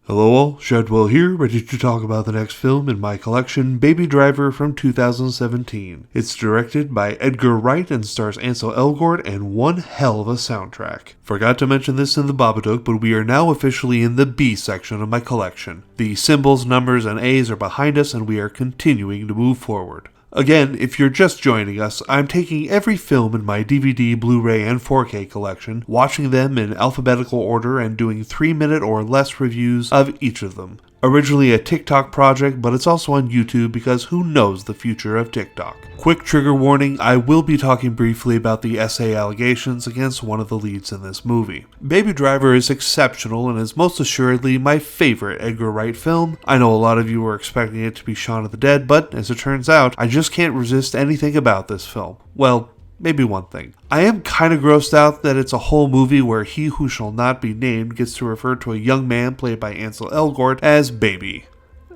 Hello all, Shadwell here, ready to talk about the next film in my collection, Baby Driver from 2017. It's directed by Edgar Wright and stars Ansel Elgort and one hell of a soundtrack. Forgot to mention this in the Babadook, but we are now officially in the B section of my collection. The symbols, numbers, and A's are behind us and we are continuing to move forward. Again, if you're just joining us, I'm taking every film in my DVD, Blu-ray, and 4K collection, watching them in alphabetical order and doing 3-minute or less reviews of each of them. Originally a TikTok project, but it's also on YouTube because who knows the future of TikTok. Quick trigger warning, I will be talking briefly about the essay allegations against one of the leads in this movie. Baby Driver is exceptional and is most assuredly my favorite Edgar Wright film. I know a lot of you were expecting it to be Shaun of the Dead, but as it turns out, I just can't resist anything about this film. Well, maybe one thing. I am kinda grossed out that it's a whole movie where he who shall not be named gets to refer to a young man played by Ansel Elgort as Baby.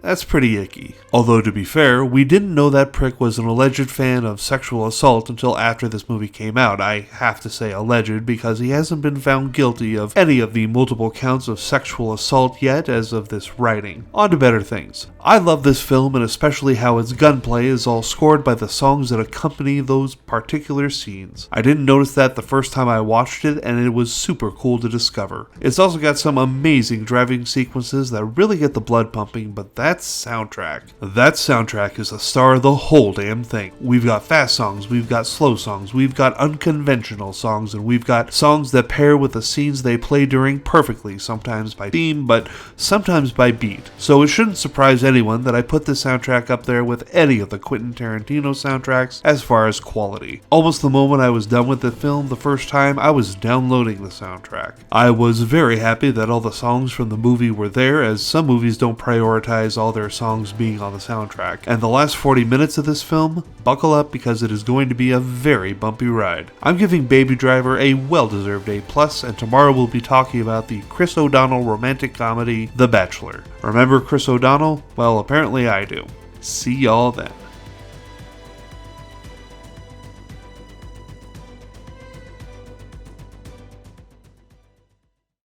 That's pretty icky. Although to be fair, we didn't know that prick was an alleged fan of sexual assault until after this movie came out. I have to say alleged because he hasn't been found guilty of any of the multiple counts of sexual assault yet as of this writing. On to better things. I love this film and especially how its gunplay is all scored by the songs that accompany those particular scenes. I didn't notice that the first time I watched it and it was super cool to discover. It's also got some amazing driving sequences that really get the blood pumping, but that soundtrack is the star of the whole damn thing. We've got fast songs, we've got slow songs, we've got unconventional songs, and we've got songs that pair with the scenes they play during perfectly, sometimes by theme, but sometimes by beat. So it shouldn't surprise anyone that I put this soundtrack up there with any of the Quentin Tarantino soundtracks as far as quality. Almost the moment I was done with the film the first time, I was downloading the soundtrack. I was very happy that all the songs from the movie were there, as some movies don't prioritize all their songs being on the soundtrack. And the last 40 minutes of this film, buckle up because it is going to be a very bumpy ride. I'm giving Baby Driver a well-deserved A+, and tomorrow we'll be talking about the Chris O'Donnell romantic comedy, The Bachelor. Remember Chris O'Donnell? Well, apparently I do. See y'all then.